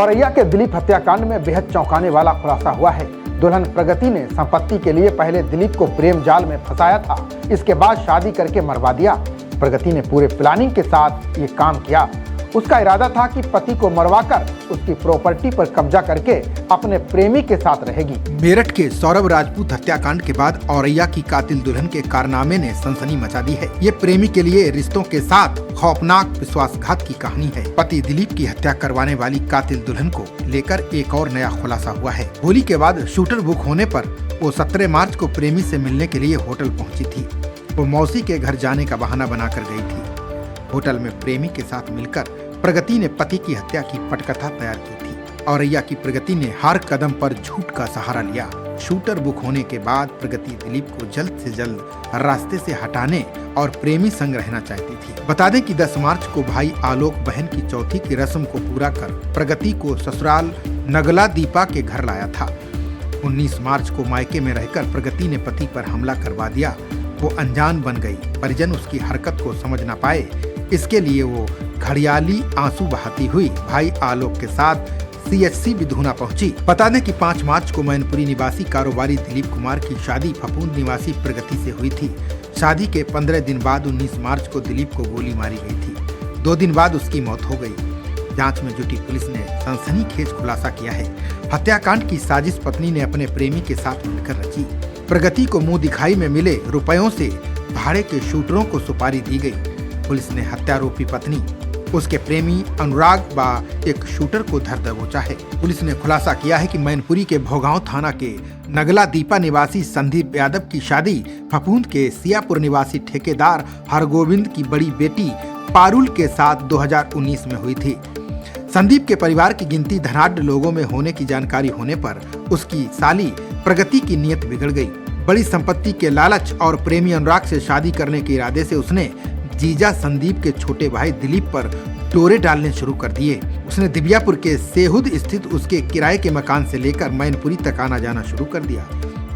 औरैया के दिलीप हत्याकांड में बेहद चौंकाने वाला खुलासा हुआ है। दुल्हन प्रगति ने संपत्ति के लिए पहले दिलीप को प्रेम जाल में फंसाया था, इसके बाद शादी करके मरवा दिया। प्रगति ने पूरे प्लानिंग के साथ ये काम किया। उसका इरादा था कि पति को मरवाकर उसकी प्रॉपर्टी पर कब्जा करके अपने प्रेमी के साथ रहेगी। मेरठ के सौरभ राजपूत हत्याकांड के बाद औरैया की कातिल दुल्हन के कारनामे ने सनसनी मचा दी है। ये प्रेमी के लिए रिश्तों के साथ खौफनाक विश्वासघात की कहानी है। पति दिलीप की हत्या करवाने वाली कातिल दुल्हन को लेकर एक और नया खुलासा हुआ है। होली के बाद शूटर बुक होने पर वो 17 मार्च को प्रेमी से मिलने के लिए होटल पहुंची थी। वो मौसी के घर जाने का बहाना बनाकर गई थी। होटल में प्रेमी के साथ मिलकर प्रगति ने पति की हत्या की पटकथा तैयार की थी। औरैया की प्रगति ने हर कदम पर झूठ का सहारा लिया। शूटर बुक होने के बाद प्रगति दिलीप को जल्द से जल्द रास्ते से हटाने और प्रेमी संग रहना चाहती थी। बता दें कि 10 मार्च को भाई आलोक बहन की चौथी की रस्म को पूरा कर प्रगति को ससुराल नगला दीपा के घर लाया था। 19 मार्च को मायके में रहकर प्रगति ने पति पर हमला करवा दिया। वो अनजान बन गई। परिजन उसकी हरकत को समझ न पाए, इसके लिए वो घड़ियाली आंसू बहाती हुई भाई आलोक के साथ CHC विधुना पहुंची। बता दें कि 5 मार्च को मैनपुरी निवासी कारोबारी दिलीप कुमार की शादी फफूंद निवासी प्रगति से हुई थी। शादी के 15 दिन बाद 19 मार्च को दिलीप को गोली मारी गई थी। 2 दिन बाद उसकी मौत हो गई। जांच में जुटी पुलिस ने सनसनीखेज खुलासा किया है। हत्याकांड की साजिश पत्नी ने अपने प्रेमी के साथ मिलकर रची। प्रगति को मुंह दिखाई में मिले रुपयों से भाड़े के शूटरों को सुपारी दी गई। पुलिस ने हत्यारोपी पत्नी, उसके प्रेमी अनुराग व एक शूटर को धर दबोचा है। पुलिस ने खुलासा किया है कि मैनपुरी के भोगांव थाना के नगला दीपा निवासी संदीप यादव की शादी फफूंद के सियापुर निवासी ठेकेदार हरगोविंद की बड़ी बेटी पारुल के साथ 2019 में हुई थी। संदीप के परिवार की गिनती धनाढ्य लोगों में होने की जानकारी होने पर उसकी साली प्रगति की नीयत बिगड़ गई। बड़ी संपत्ति के लालच और प्रेमी अनुराग से शादी करने के इरादे से उसने जीजा संदीप के छोटे भाई दिलीप पर डोरे डालने शुरू कर दिए। उसने दिव्यापुर के सेहुद स्थित उसके किराए के मकान से लेकर मैनपुरी तक आना जाना शुरू कर दिया।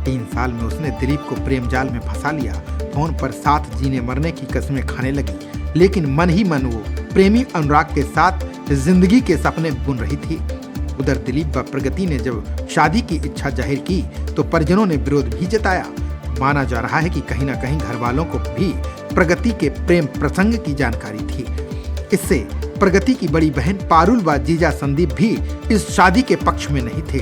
3 साल में उसने दिलीप को प्रेम जाल में फंसा लिया। फोन पर साथ जीने मरने की कसमें खाने लगी, लेकिन मन ही मन वो प्रेमी अनुराग के साथ जिंदगी के सपने बुन रही थी। उधर दिलीप व प्रगति ने जब शादी की इच्छा जाहिर की तो परिजनों ने विरोध भी जताया। माना जा रहा है कि कहीं न कहीं घर वालों को भी प्रगति के प्रेम प्रसंग की जानकारी थी। इससे प्रगति की बड़ी बहन पारुल व जीजा संदीप भी इस शादी के पक्ष में नहीं थे।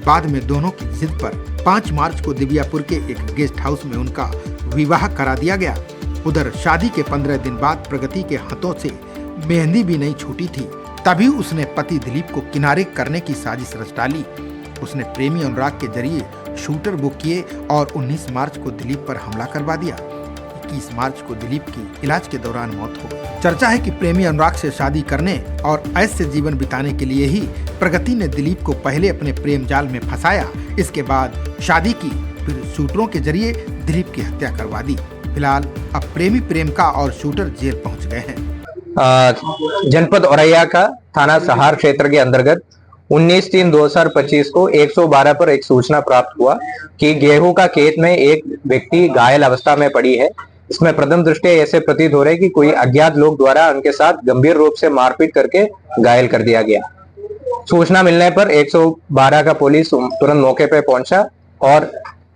बाद में दोनों की जिद पर 5 मार्च को दिव्यापुर के एक गेस्ट हाउस में उनका विवाह करा दिया गया। उधर शादी के 15 दिन बाद प्रगति के हाथों से मेहंदी भी नहीं छूटी थी। तभी उसने पति दिलीप को किनारे करने की साजिश रच डाली। उसने प्रेमी अनुराग के जरिए शूटर बुक किए और 19 मार्च को दिलीप पर हमला करवा दिया। 21 मार्च को दिलीप की इलाज के दौरान मौत हो गई। चर्चा है कि प्रेमी अनुराग से शादी करने और ऐसे जीवन बिताने के लिए ही प्रगति ने दिलीप को पहले अपने प्रेम जाल में फंसाया, इसके बाद शादी की, फिर शूटरों के जरिए दिलीप की हत्या करवा दी। फिलहाल अब प्रेमी प्रेमिका और शूटर जेल पहुंच गए हैं। जनपद औरैया का थाना सहार क्षेत्र के अंतर्गत 19/3/2025 को 112 पर एक सूचना प्राप्त हुआ कि गेहूं का खेत में एक व्यक्ति घायल अवस्था में पड़ी है। इसमें प्रथम दृष्टया ऐसे प्रतीत हो रहा है कि कोई अज्ञात लोग द्वारा उनके साथ गंभीर रूप से मारपीट करके घायल कर दिया गया। सूचना मिलने पर 112 का पुलिस तुरंत मौके पर पहुंचा और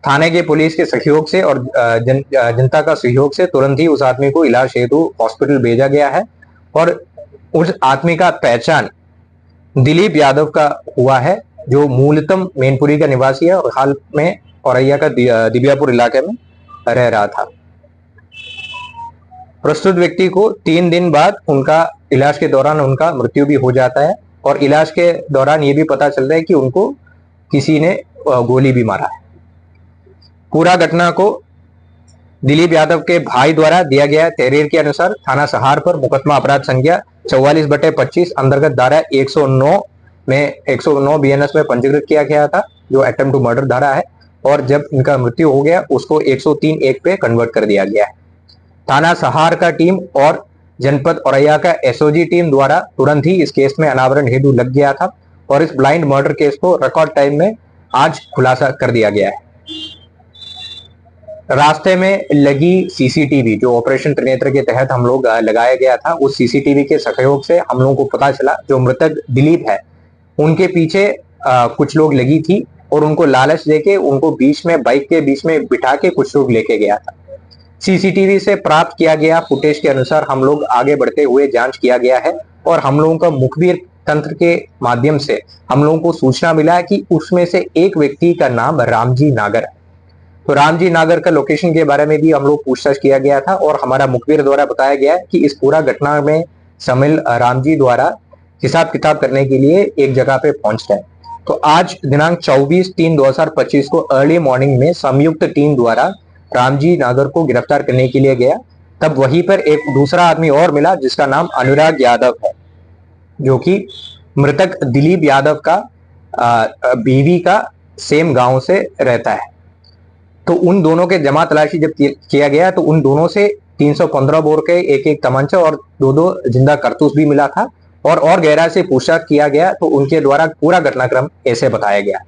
थाने के पुलिस के सहयोग से और जनता का सहयोग से तुरंत ही उस आदमी को इलाज हेतु हॉस्पिटल भेजा गया है और उस आदमी का पहचान दिलीप यादव का हुआ है, जो मूलतः मैनपुरी का निवासी है और हाल में औरैया का दिव्यापुर इलाके में रह रहा था। प्रस्तुत व्यक्ति को 3 दिन बाद उनका इलाज के दौरान उनका मृत्यु भी हो जाता है और इलाज के दौरान ये भी पता चलता है कि उनको किसी ने गोली भी मारा है। पूरा घटना को दिलीप यादव के भाई द्वारा दिया गया तहरीर के अनुसार थाना सहार पर मुकदमा अपराध संख्या 44/25 अंतर्गत धारा 109 में 109 BNS में पंजीकृत किया गया था, जो अटेम्प्ट टू मर्डर धारा है, और जब इनका मृत्यु हो गया उसको 103(1) पे कन्वर्ट कर दिया गया है। थाना सहार का टीम और जनपद औरैया का SOG टीम द्वारा तुरंत ही इस केस में अनावरण हेतु लग गया था और इस ब्लाइंड मर्डर केस को रिकॉर्ड टाइम में आज खुलासा कर दिया गया है। रास्ते में लगी CCTV जो ऑपरेशन त्रिनेत्र के तहत हम लोग लगाया गया था, उस CCTV के सहयोग से हम लोगों को पता चला जो मृतक दिलीप है उनके पीछे कुछ लोग लगी थी और उनको लालच देके उनको बीच में, बाइक के बीच में बिठा के कुछ लोग लेके गया था। सीसीटीवी से प्राप्त किया गया फुटेज के अनुसार हम लोग आगे बढ़ते हुए जांच किया गया है और हम लोगों का मुखबिर तंत्र के माध्यम से हम लोगों को सूचना मिला है कि उसमें से एक व्यक्ति का नाम रामजी नागर है। तो रामजी नागर का लोकेशन के बारे में भी हम लोग पूछताछ किया गया था और हमारा मुखबिर द्वारा बताया गया है कि इस पूरा घटना में शामिल रामजी द्वारा हिसाब किताब करने के लिए एक जगह पे पहुंच गए। तो आज दिनांक 24/3/2025 को अर्ली मॉर्निंग में संयुक्त टीम द्वारा रामजी नागर को गिरफ्तार करने के लिए गया। तब वहीं पर एक दूसरा आदमी और मिला जिसका नाम अनुराग यादव है, जो कि मृतक दिलीप यादव का बीवी का सेम गांव से रहता है। तो उन दोनों के जमा तलाशी जब किया गया तो उन दोनों से 315 बोर के एक तमंचा और दो जिंदा कारतूस भी मिला था और गहराई से पूछताछ किया गया तो उनके द्वारा पूरा घटनाक्रम ऐसे बताया गया।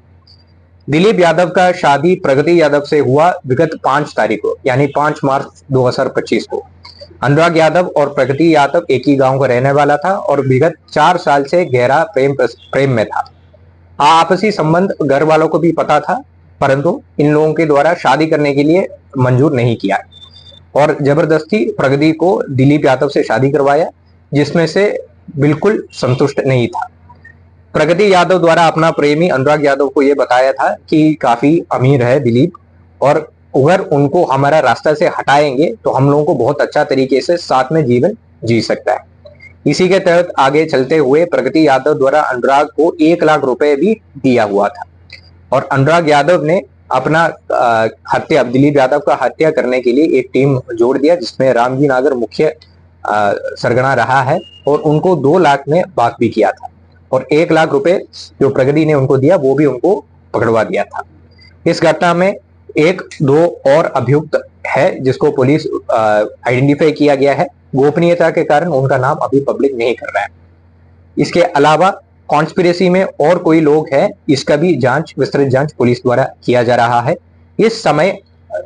दिलीप यादव का शादी प्रगति यादव से हुआ विगत 5 तारीख को, यानी 5 मार्च 2025 को। अनुराग यादव और प्रगति यादव एक ही गांव का रहने वाला था और विगत 4 साल से गहरा प्रेम में था। आपसी संबंध घर वालों को भी पता था, परंतु इन लोगों के द्वारा शादी करने के लिए मंजूर नहीं किया और जबरदस्ती प्रगति को दिलीप यादव से शादी करवाया, जिसमें से बिल्कुल संतुष्ट नहीं था। प्रगति यादव द्वारा अपना प्रेमी अनुराग यादव को यह बताया था कि काफी अमीर है दिलीप और अगर उनको हमारा रास्ता से हटाएंगे तो हम लोगों को बहुत अच्छा तरीके से साथ में जीवन जी सकता है। इसी के तहत आगे चलते हुए प्रगति यादव द्वारा अनुराग को 1 लाख रुपए भी दिया हुआ था और अनुराग यादव ने अपना दिलीप यादव का हत्या करने के लिए एक टीम जोड़ दिया, जिसमें रामजी नागर मुख्य सरगना रहा है और उनको 2 लाख में बात भी किया था और 1 लाख रुपए जो प्रगति ने उनको दिया वो भी उनको पकड़वा दिया था। इस घटना में 1-2 और अभियुक्त है जिसको पुलिस आइडेंटिफाई किया गया है। गोपनीयता के कारण उनका नाम अभी पब्लिक नहीं कर रहा है। इसके अलावा कॉन्स्पिरेसी में और कोई लोग हैं, इसका भी विस्तृत जांच पुलिस द्वारा किया जा रहा है। इस समय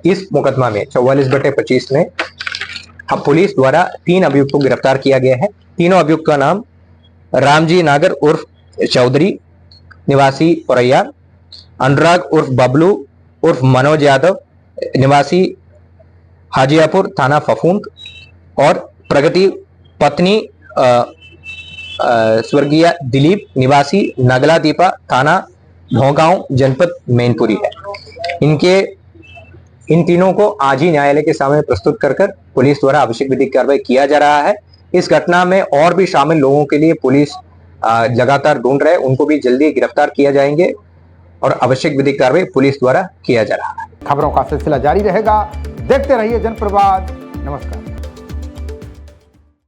इस मुकदमा में 44/25 में पुलिस द्वारा 3 अभियुक्त को गिरफ्तार किया गया है। तीनों अभियुक्त का नाम रामजी नागर उर्फ चौधरी निवासी औरैया, अनुराग उर्फ बबलू उर्फ मनोज यादव निवासी हाजियापुर थाना फफूंद और प्रगति पत्नी स्वर्गीय दिलीप निवासी नगला दीपा थाना भोगांव जनपद मैनपुरी है। इन तीनों को आज ही न्यायालय के सामने प्रस्तुत कर पुलिस द्वारा आवश्यक विधिक कार्रवाई किया जा रहा है। इस घटना में और भी शामिल लोगों के लिए पुलिस लगातार ढूंढ रहे, उनको भी जल्दी गिरफ्तार किया जाएंगे और आवश्यक विधिक कार्रवाई पुलिस द्वारा किया जा रहा है। खबरों का सिलसिला जारी रहेगा, देखते रहिए जनप्रवाद। नमस्कार।